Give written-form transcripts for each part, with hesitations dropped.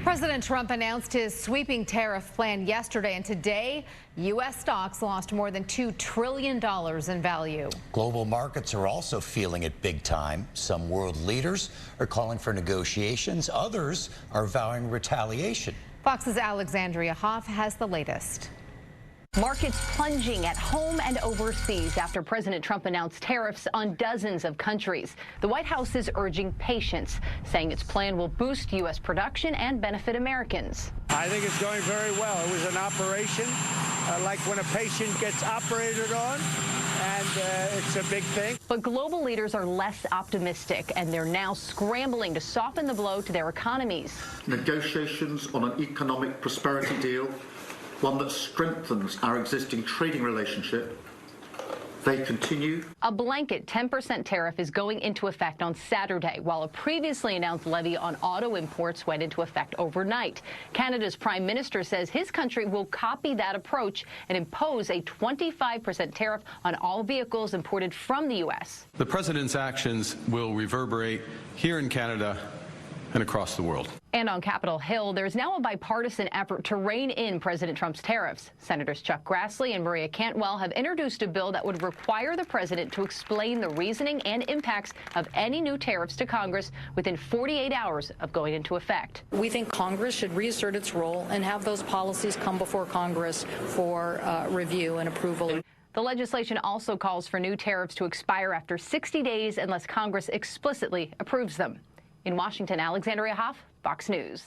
President Trump announced his sweeping tariff plan yesterday, and today, U.S. stocks lost more than $2 trillion in value. Global markets are also feeling it big time. Some world leaders are calling for negotiations. Others are vowing retaliation. Fox's Alexandria Hoff has the latest. Markets plunging at home and overseas after President Trump announced tariffs on dozens of countries. The White House is urging patience, saying its plan will boost U.S. production and benefit Americans. I think it's going very well. It was an operation like when a patient gets operated on, and it's a big thing. But global leaders are less optimistic, and they're now scrambling to soften the blow to their economies. Negotiations on an economic prosperity deal, one that strengthens our existing trading relationship, they continue. A blanket 10% tariff is going into effect on Saturday, while a previously announced levy on auto imports went into effect overnight. Canada's Prime Minister says his country will copy that approach and impose a 25% tariff on all vehicles imported from the U.S. The President's actions will reverberate here in Canada and across the world. And on Capitol Hill, there's now a bipartisan effort to rein in President Trump's tariffs. Senators Chuck Grassley and Maria Cantwell have introduced a bill that would require the president to explain the reasoning and impacts of any new tariffs to Congress within 48 hours of going into effect. We think Congress should reassert its role and have those policies come before Congress for review and approval. The legislation also calls for new tariffs to expire after 60 days unless Congress explicitly approves them. In Washington, Alexandria Hoff, Fox News.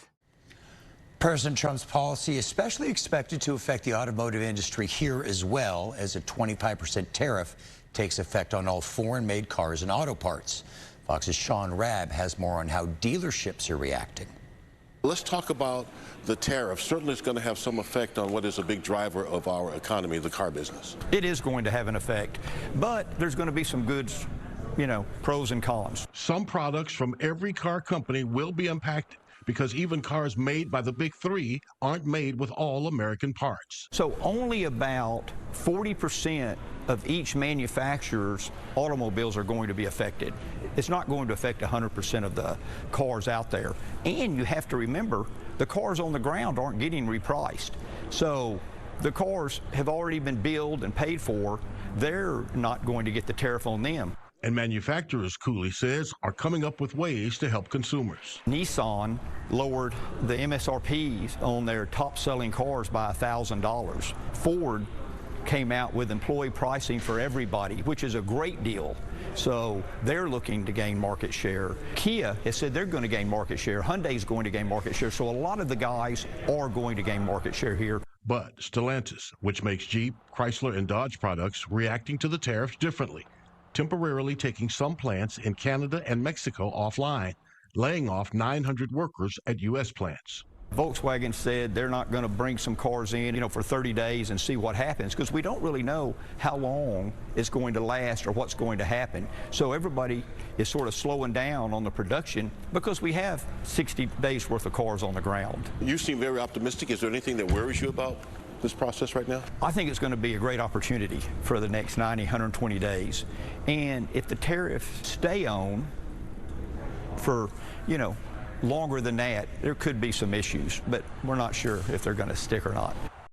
President Trump's policy is especially expected to affect the automotive industry here as well, as a 25% tariff takes effect on all foreign-made cars and auto parts. Fox's Sean Rabb has more on how dealerships are reacting. Let's talk about the tariff. Certainly it's going to have some effect on what is a big driver of our economy, the car business. It is going to have an effect, but there's going to be some goods, pros and cons. Some products from every car company will be impacted because even cars made by the big three aren't made with all American parts. So only about 40% of each manufacturer's automobiles are going to be affected. It's not going to affect 100% of the cars out there. And you have to remember, the cars on the ground aren't getting repriced. So the cars have already been billed and paid for. They're not going to get the tariff on them. And manufacturers, Cooley says, are coming up with ways to help consumers. Nissan lowered the MSRPs on their top-selling cars by $1,000. Ford came out with employee pricing for everybody, which is a great deal. So they're looking to gain market share. Kia has said they're going to gain market share. Hyundai's going to gain market share. So a lot of the guys are going to gain market share here. But Stellantis, which makes Jeep, Chrysler, and Dodge products, reacting to the tariffs differently, temporarily taking some plants in Canada and Mexico offline, laying off 900 workers at U.S. plants. Volkswagen said they're not going to bring some cars in, for 30 days and see what happens, because we don't really know how long it's going to last or what's going to happen. So everybody is sort of slowing down on the production because we have 60 days worth of cars on the ground. You seem very optimistic. Is there anything that worries you about this process right now? I think it's going to be a great opportunity for the next 90, 120 days. And if the tariffs stay on for, longer than that, there could be some issues, but we're not sure if they're going to stick or not.